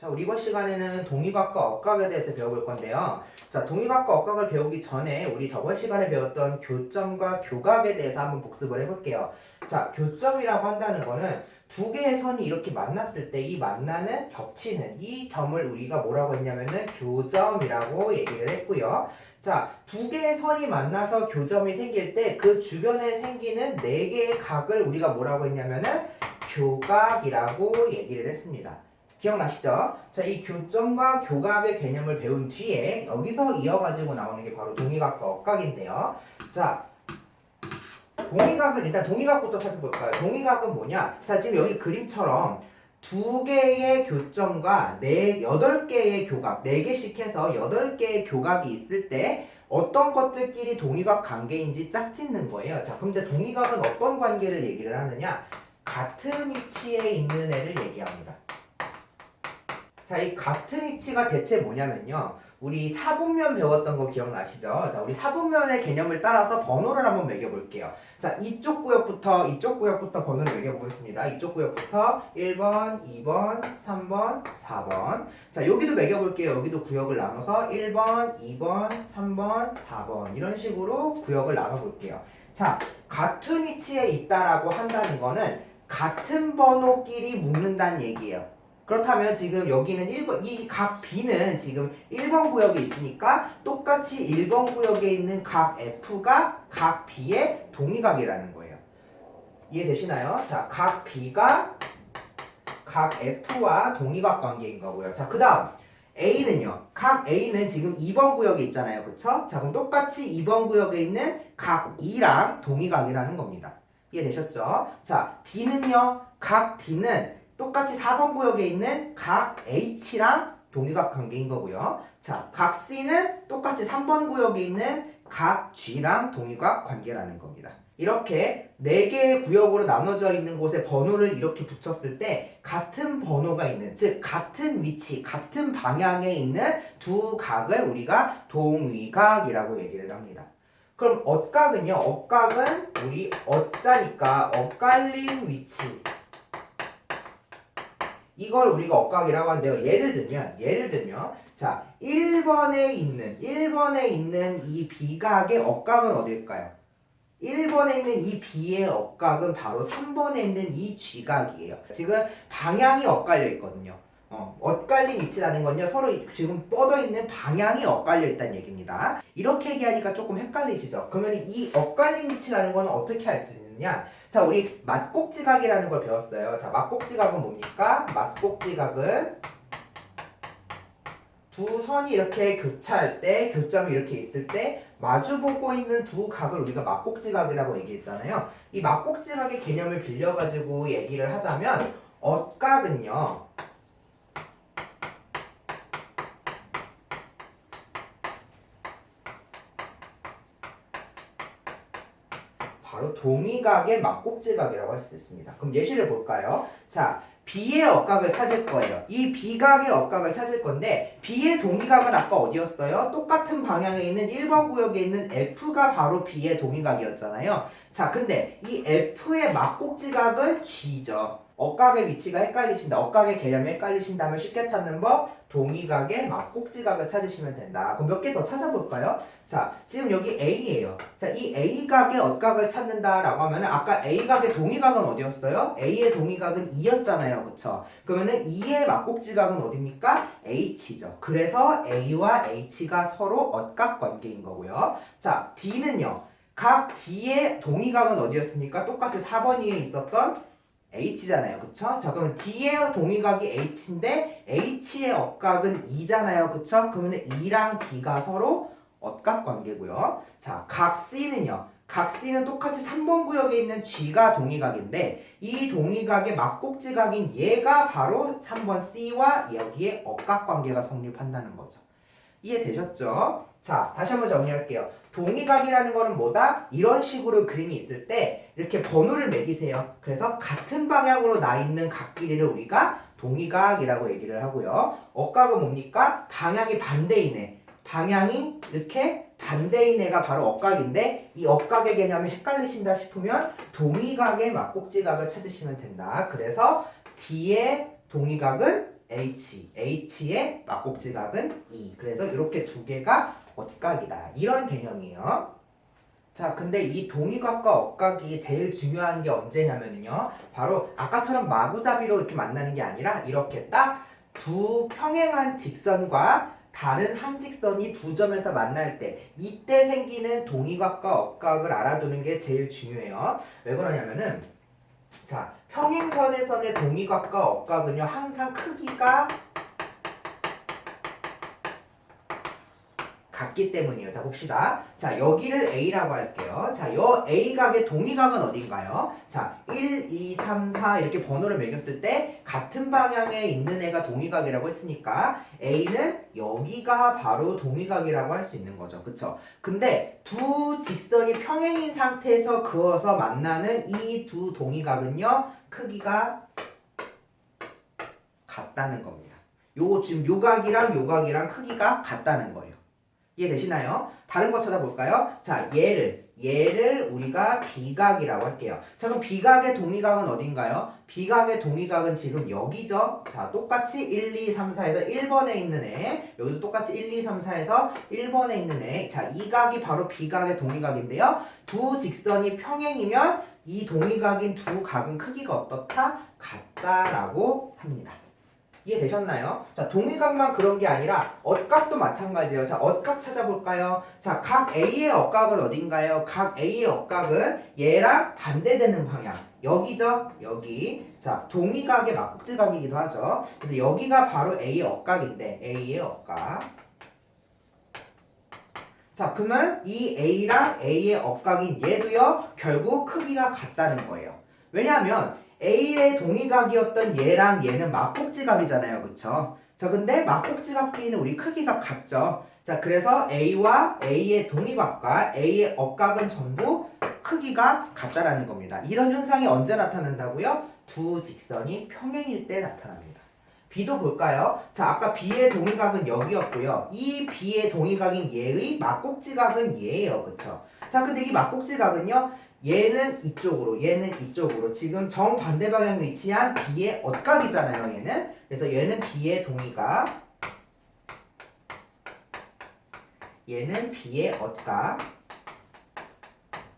자, 우리 이번 시간에는 동의각과 억각에 대해서 배워볼 건데요. 자, 동의각과 억각을 배우기 전에 우리 저번 시간에 배웠던 교점과 교각에 대해서 한번 복습을 해볼게요. 자, 교점이라고 한다는 거는 두 개의 선이 이렇게 만났을 때 이 만나는 겹치는 이 점을 우리가 뭐라고 했냐면은 교점이라고 얘기를 했고요. 자, 두 개의 선이 만나서 교점이 생길 때 그 주변에 생기는 네 개의 각을 우리가 뭐라고 했냐면은 교각이라고 얘기를 했습니다. 기억나시죠? 자, 이 교점과 교각의 개념을 배운 뒤에 여기서 이어가지고 나오는 게 바로 동의각과 억각인데요. 자, 동의각은 일단 동의각부터 살펴볼까요? 동의각은 뭐냐? 자, 지금 여기 그림처럼 두 개의 교점과 8개의 교각, 4개씩 해서 8개의 교각이 있을 때 어떤 것들끼리 동의각 관계인지 짝짓는 거예요. 자, 그럼 이제 동의각은 어떤 관계를 얘기를 하느냐? 같은 위치에 있는 애를 얘기합니다. 자, 이 같은 위치가 대체 뭐냐면요. 우리 사분면 배웠던 거 기억나시죠? 자, 우리 사분면의 개념을 따라서 번호를 한번 매겨볼게요. 자, 이쪽 구역부터 번호를 매겨보겠습니다. 이쪽 구역부터 1번, 2번, 3번, 4번. 자, 여기도 매겨볼게요. 여기도 구역을 나눠서 1번, 2번, 3번, 4번. 이런 식으로 구역을 나눠볼게요. 자, 같은 위치에 있다라고 한다는 거는 같은 번호끼리 묶는다는 얘기예요. 그렇다면 지금 여기는 1번, 이 각 B는 지금 1번 구역에 있으니까 똑같이 1번 구역에 있는 각 F가 각 B의 동의각이라는 거예요. 이해되시나요? 자, 각 B가 각 F와 동의각 관계인 거고요. 자, 그 다음 A는요. 각 A는 지금 2번 구역에 있잖아요. 그쵸? 자, 그럼 똑같이 2번 구역에 있는 각 E랑 동의각이라는 겁니다. 이해되셨죠? 자, D는요. 각 D는 똑같이 4번 구역에 있는 각 H랑 동의각 관계인 거고요. 자, 각 C는 똑같이 3번 구역에 있는 각 G랑 동의각 관계라는 겁니다. 이렇게 4개의 구역으로 나눠져 있는 곳에 번호를 이렇게 붙였을 때 같은 번호가 있는, 즉 같은 위치, 같은 방향에 있는 두 각을 우리가 동의각이라고 얘기를 합니다. 그럼 억각은요. 억각은 우리 어자니까 엇갈린 위치, 이걸 우리가 억각이라고 하는데요. 예를 들면 자, 1번에 있는 이 B각의 억각은 어딜까요? 1번에 있는 이 B의 억각은 바로 3번에 있는 이 G각이에요. 지금 방향이 엇갈려 있거든요. 엇갈린 위치라는 건요. 서로 지금 뻗어 있는 방향이 엇갈려 있다는 얘기입니다. 이렇게 얘기하니까 조금 헷갈리시죠? 그러면 이 엇갈린 위치라는 건 어떻게 할 수 있느냐? 자, 우리 맞곡지각이라는 걸 배웠어요. 자, 맞곡지각은 뭡니까? 맞곡지각은 두 선이 이렇게 교차할 때, 교점이 이렇게 있을 때 마주보고 있는 두 각을 우리가 맞곡지각이라고 얘기했잖아요. 이 맞곡지각의 개념을 빌려가지고 얘기를 하자면 억각은요. 바로 동의각의 맞곡지각이라고 할 수 있습니다. 그럼 예시를 볼까요? 자, B의 억각을 찾을 거예요. 이 B각의 억각을 찾을 건데 B의 동의각은 아까 어디였어요? 똑같은 방향에 있는 1번 구역에 있는 F가 바로 B의 동의각이었잖아요. 자, 근데 이 F의 맞곡지각은 G죠. 억각의 위치가 헷갈리신다. 억각의 개념이 헷갈리신다면 쉽게 찾는 법, 동의각의 맞곡지각을 찾으시면 된다. 그럼 몇 개 더 찾아볼까요? 자, 지금 여기 A예요. 자, 이 A각의 억각을 찾는다라고 하면은 아까 A각의 동의각은 어디였어요? A의 동의각은 2였잖아요. 그쵸? 그러면은 2의 맞곡지각은 어딥니까? H죠. 그래서 A와 H가 서로 억각 관계인 거고요. 자, D는요. 각 D의 동의각은 어디였습니까? 똑같이 4번 위에 있었던 H잖아요. 그쵸? 자, 그러면 D의 동의각이 H인데 H의 억각은 2잖아요. 그쵸? 그러면 2랑 D가 서로 억각 관계고요. 자, 각 C는요. 각 C는 똑같이 3번 구역에 있는 G가 동의각인데 이 동의각의 맞곡지각인 얘가 바로 3번 C와 여기에 억각 관계가 성립한다는 거죠. 이해되셨죠? 자, 다시 한번 정리할게요. 동의각이라는 거는 뭐다? 이런 식으로 그림이 있을 때 이렇게 번호를 매기세요. 그래서 같은 방향으로 나 있는 각끼리를 우리가 동의각이라고 얘기를 하고요. 억각은 뭡니까? 방향이 반대인 애. 방향이 이렇게 반대인 애가 바로 억각인데 이 억각의 개념이 헷갈리신다 싶으면 동의각의 맞곡지각을 찾으시면 된다. 그래서 D의 동의각은 H의 막곡지각은 2. 그래서 이렇게 두 개가 엇각이다. 이런 개념이에요. 자, 근데 이 동위각과 억각이 제일 중요한 게 언제냐면요. 바로 아까처럼 마구잡이로 이렇게 만나는 게 아니라 이렇게 딱 두 평행한 직선과 다른 한 직선이 두 점에서 만날 때 이때 생기는 동위각과 억각을 알아두는 게 제일 중요해요. 왜 그러냐면은 자, 평행선에서의 동위각과 억각은요. 항상 크기가 같기 때문이에요. 자, 봅시다. 자, 여기를 A라고 할게요. 자, 요 A각의 동위각은 어딘가요? 자, 1, 2, 3, 4 이렇게 번호를 매겼을 때 같은 방향에 있는 애가 동위각이라고 했으니까 A는 여기가 바로 동위각이라고 할 수 있는 거죠. 그쵸? 근데 두 직선이 평행인 상태에서 그어서 만나는 이 두 동위각은요. 크기가 같다는 겁니다. 요거 지금 요각이랑 요각이랑 크기가 같다는 거예요. 이해되시나요? 다른 거 찾아볼까요? 자, 얘를 우리가 비각이라고 할게요. 자, 그럼 비각의 동위각은 어딘가요? 비각의 동위각은 지금 여기죠? 자, 똑같이 1, 2, 3, 4에서 1번에 있는 애. 여기도 똑같이 1, 2, 3, 4에서 1번에 있는 애. 자, 이 각이 바로 비각의 동위각인데요. 두 직선이 평행이면 이 동위각인 두 각은 크기가 어떻다? 같다라고 합니다. 이해되셨나요? 자, 동위각만 그런 게 아니라 엇각도 마찬가지예요. 자, 엇각 찾아볼까요? 자, 각 A의 엇각은 어딘가요? 각 A의 엇각은 얘랑 반대되는 방향. 여기죠? 여기. 자, 동위각의 막곡지각이기도 하죠. 그래서 여기가 바로 A의 엇각인데 A의 엇각. 자, 그러면 이 A랑 A의 엇각인 얘도요. 결국 크기가 같다는 거예요. 왜냐하면 A의 동위각이었던 얘랑 얘는 막곡지각이잖아요. 그쵸? 자, 근데 막곡지각끼리는 우리 크기가 같죠. 자, 그래서 A와 A의 동위각과 A의 엇각은 전부 크기가 같다라는 겁니다. 이런 현상이 언제 나타난다고요? 두 직선이 평행일 때 나타납니다. B도 볼까요? 자, 아까 B의 동위각은 여기였고요. 이 B의 동위각인 얘의 막곡지각은 얘예요. 그쵸? 자, 근데 이 막곡지각은요. 얘는 이쪽으로, 얘는 이쪽으로. 지금 정반대 방향에 위치한 B의 엇각이잖아요, 얘는. 그래서 얘는 B의 동위각. 얘는 B의 엇각.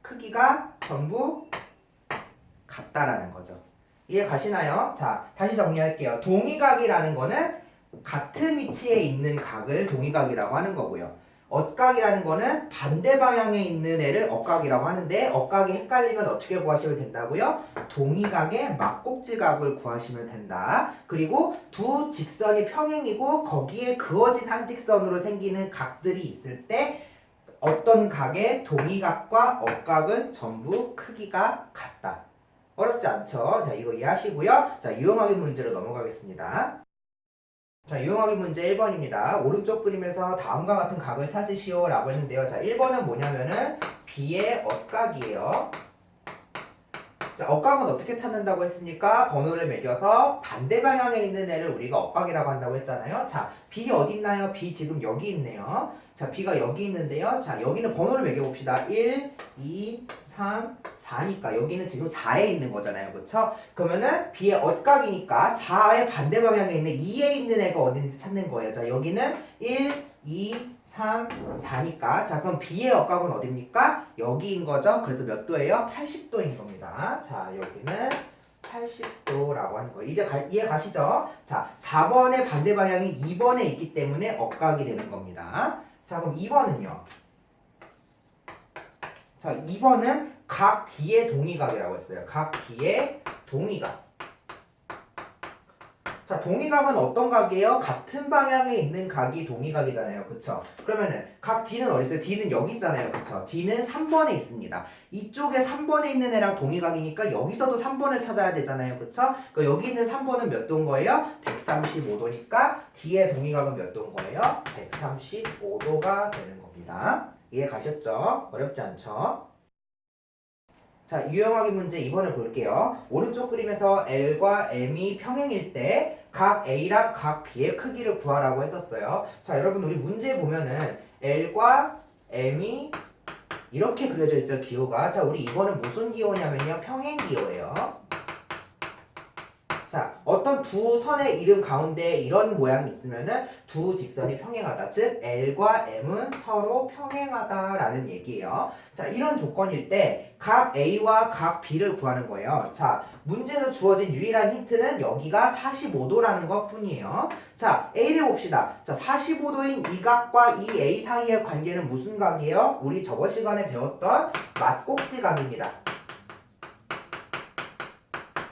크기가 전부 같다라는 거죠. 이해 가시나요? 자, 다시 정리할게요. 동위각이라는 거는 같은 위치에 있는 각을 동위각이라고 하는 거고요. 엇각이라는 거는 반대 방향에 있는 애를 엇각이라고 하는데 엇각이 헷갈리면 어떻게 구하시면 된다고요? 동위각의 막곡지각을 구하시면 된다. 그리고 두 직선이 평행이고 거기에 그어진 한 직선으로 생기는 각들이 있을 때 어떤 각의 동위각과 엇각은 전부 크기가 같다. 어렵지 않죠? 자, 이거 이해하시고요. 자, 유형확인 문제로 넘어가겠습니다. 자, 유형확인 문제 1번입니다. 오른쪽 그림에서 다음과 같은 각을 찾으시오 라고 했는데요. 자, 1번은 뭐냐면은 B의 엇각이에요. 자, 엇각은 어떻게 찾는다고 했습니까? 번호를 매겨서 반대 방향에 있는 애를 우리가 엇각이라고 한다고 했잖아요. 자, B 어디 있나요? B 지금 여기 있네요. 자, B가 여기 있는데요. 자, 여기는 번호를 매겨봅시다. 1, 2, 3, 4니까 여기는 지금 4에 있는 거잖아요. 그쵸? 그러면은 B의 엇각이니까 4의 반대 방향에 있는 2에 있는 애가 어딘지 찾는 거예요. 자, 여기는 1, 2, 3, 4니까 자, 그럼 B의 엇각은 어딥니까? 여기인 거죠? 그래서 몇 도예요? 80도인 겁니다. 자, 여기는 80도라고 하는 거예요. 이제 이해 가시죠? 자, 4번의 반대 방향이 2번에 있기 때문에 엇각이 되는 겁니다. 자, 그럼 2번은요? 자, 2번은 각 D의 동위각이라고 했어요. 각 D의 동위각. 자, 동위각은 어떤 각이에요? 같은 방향에 있는 각이 동위각이잖아요. 그쵸? 그러면은 각 D는 어디 있어요? D는 여기 있잖아요. 그쵸? D는 3번에 있습니다. 이쪽에 3번에 있는 애랑 동위각이니까 여기서도 3번을 찾아야 되잖아요. 그쵸? 그러니까 여기 있는 3번은 몇 도인 거예요? 135도니까 D의 동위각은 몇 도인 거예요? 135도가 되는 겁니다. 이해 가셨죠? 어렵지 않죠? 자, 유형확인 문제 2번을 볼게요. 오른쪽 그림에서 L과 M이 평행일 때 각 A랑 각 B의 크기를 구하라고 했었어요. 자, 여러분 우리 문제 보면은 L과 M이 이렇게 그려져 있죠, 기호가. 자, 우리 이거는 무슨 기호냐면요, 평행기호예요. 자, 어떤 두 선의 이름 가운데 이런 모양이 있으면은 두 직선이 평행하다. 즉 L과 M은 서로 평행하다라는 얘기예요. 자, 이런 조건일 때 각 A와 각 B를 구하는 거예요. 자, 문제에서 주어진 유일한 힌트는 여기가 45도라는 것 뿐이에요. 자, A를 봅시다. 자, 45도인 이 각과 이 A 사이의 관계는 무슨 각이에요? 우리 저번 시간에 배웠던 맞꼭지각입니다.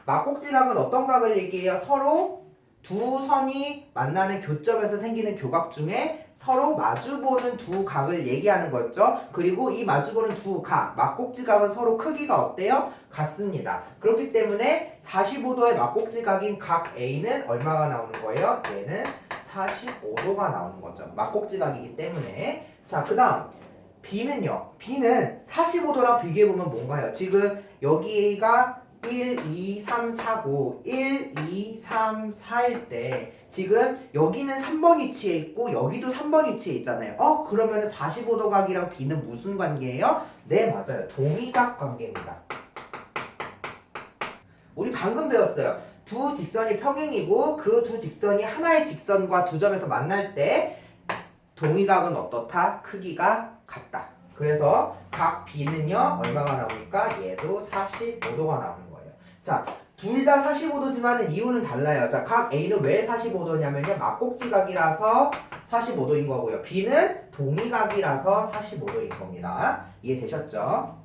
맞꼭지각은 어떤 각을 얘기해요? 서로 두 선이 만나는 교점에서 생기는 교각 중에 서로 마주보는 두 각을 얘기하는 거죠. 그리고 이 마주보는 두 각, 맞꼭지각은 서로 크기가 어때요? 같습니다. 그렇기 때문에 45도의 맞꼭지각인 각 A는 얼마가 나오는 거예요? 얘는 45도가 나오는 거죠. 맞꼭지각이기 때문에. 자, 그 다음 B는요. B는 45도랑 비교해보면 뭔가요? 지금 여기가 1, 2, 3, 4, 9, 1, 2, 3, 4일 때 지금 여기는 3번 위치에 있고 여기도 3번 위치에 있잖아요. 그러면 45도 각이랑 B는 무슨 관계예요? 네, 맞아요. 동의각 관계입니다. 우리 방금 배웠어요. 두 직선이 평행이고 그 두 직선이 하나의 직선과 두 점에서 만날 때 동의각은 어떻다? 크기가 같다. 그래서 각 B는요 얼마가 나오니까 얘도 45도가 나오는 거예요. 자, 둘 다 45도지만 이유는 달라요. 자, 각 A는 왜 45도냐면요 맞꼭지각이라서 45도인 거고요. B는 동의각이라서 45도인 겁니다. 이해되셨죠?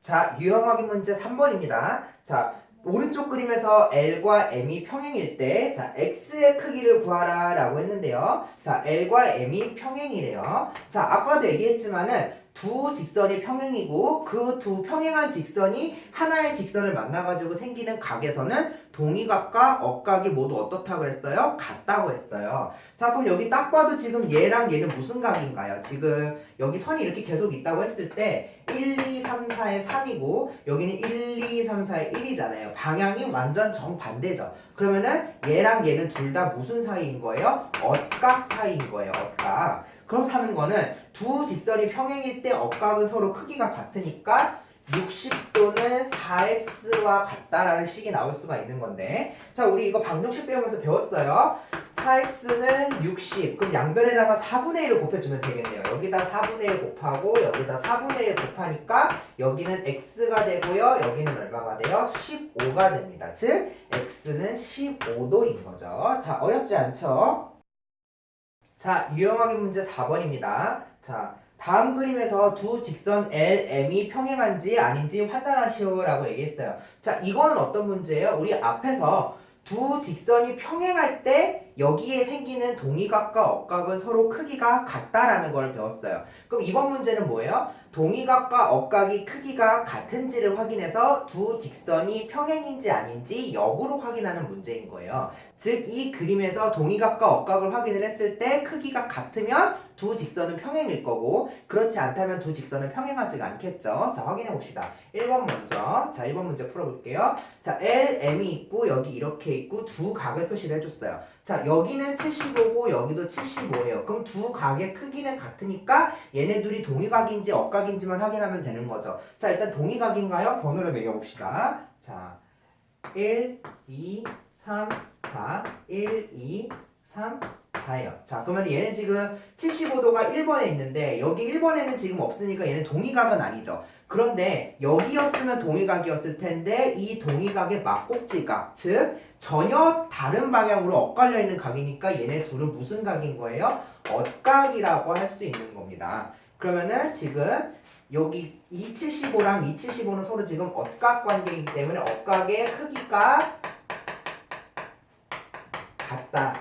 자, 유형 확인 문제 3번입니다. 자, 오른쪽 그림에서 L과 M이 평행일 때, 자, X의 크기를 구하라 라고 했는데요. 자, L과 M이 평행이래요. 자, 아까도 얘기했지만은 두 직선이 평행이고 그 두 평행한 직선이 하나의 직선을 만나가지고 생기는 각에서는 동의각과 억각이 모두 어떻다고 그랬어요? 같다고 했어요. 자, 그럼 여기 딱 봐도 지금 얘랑 얘는 무슨 각인가요? 지금 여기 선이 이렇게 계속 있다고 했을 때 1, 2, 3, 4의 3이고 여기는 1, 2, 3, 4의 1이잖아요. 방향이 완전 정반대죠. 그러면은 얘랑 얘는 둘 다 무슨 사이인 거예요? 억각 사이인 거예요. 억각. 그렇다는 거는 두 직선이 평행일 때 억각은 서로 크기가 같으니까 60도는 4x와 같다라는 식이 나올 수가 있는 건데, 자, 우리 이거 방정식 배우면서 배웠어요. 4x는 60. 그럼 양변에다가 4분의 1을 곱해주면 되겠네요. 여기다 4분의 1 곱하고 여기다 4분의 1 곱하니까 여기는 x가 되고요. 여기는 얼마가 돼요? 15가 됩니다. 즉 x는 15도인 거죠. 자, 어렵지 않죠? 자, 유형 확인 문제 4번입니다. 자, 다음 그림에서 두 직선 L, M이 평행한지 아닌지 판단하시오라고 얘기했어요. 자, 이거는 어떤 문제예요? 우리 앞에서 두 직선이 평행할 때 여기에 생기는 동의각과 억각은 서로 크기가 같다라는 걸 배웠어요. 그럼 이번 문제는 뭐예요? 동의각과 억각이 크기가 같은지를 확인해서 두 직선이 평행인지 아닌지 역으로 확인하는 문제인 거예요. 즉, 이 그림에서 동의각과 억각을 확인을 했을 때 크기가 같으면 두 직선은 평행일 거고 그렇지 않다면 두 직선은 평행하지가 않겠죠. 자, 확인해 봅시다. 1번 먼저. 자, 1번 문제 풀어볼게요. 자, L, M이 있고 여기 이렇게 있고 두 각을 표시를 해줬어요. 자, 여기는 75고 여기도 75예요. 그럼 두 각의 크기는 같으니까 얘네 둘이 동의각인지 억각인지만 확인하면 되는 거죠. 자, 일단 동의각인가요? 번호를 매겨봅시다. 자, 1, 2, 3, 4, 1, 2, 3, 4예요. 자, 그러면 얘는 지금 75도가 1번에 있는데 여기 1번에는 지금 없으니까 얘는 동의각은 아니죠. 그런데 여기였으면 동의각이었을 텐데 이 동의각의 맞꼭지각, 즉 전혀 다른 방향으로 엇갈려 있는 각이니까 얘네 둘은 무슨 각인 거예요? 엇각이라고 할 수 있는 겁니다. 그러면은 지금 여기 275랑 275는 서로 지금 엇각 관계이기 때문에 엇각의 크기가 같다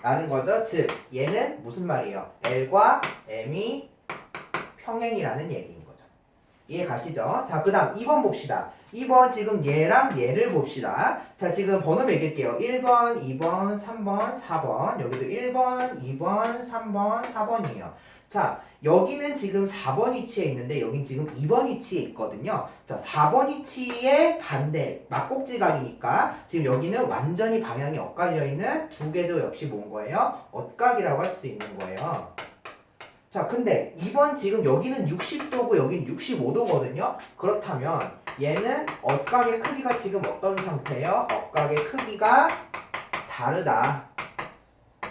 라는 거죠. 즉 얘는 무슨 말이에요? L과 M이 평행이라는 얘기인 거죠. 이해 가시죠? 자, 그 다음 2번 봅시다. 2번 지금 얘랑 얘를 봅시다. 자, 지금 번호 매길게요. 1번, 2번, 3번, 4번. 여기도 1번, 2번, 3번, 4번이에요. 자, 여기는 지금 4번 위치에 있는데 여긴 지금 2번 위치에 있거든요. 자, 4번 위치의 반대, 맞꼭지각이니까 지금 여기는 완전히 방향이 엇갈려 있는 두 개도 역시 뭔 거예요? 엇각이라고 할 수 있는 거예요. 자, 근데 2번 지금 여기는 60도고 여기는 65도거든요. 그렇다면 얘는 억각의 크기가 지금 어떤 상태예요? 억각의 크기가 다르다.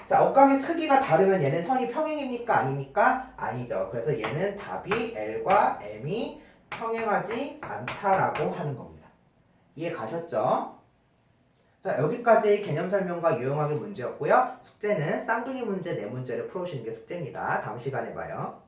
자, 억각의 크기가 다르면 얘는 선이 평행입니까? 아닙니까? 아니죠. 그래서 얘는 답이 L과 M이 평행하지 않다라고 하는 겁니다. 이해 가셨죠? 자, 여기까지 개념 설명과 유용하게 문제였고요. 숙제는 쌍둥이 문제 4문제를 풀어오시는 게 숙제입니다. 다음 시간에 봐요.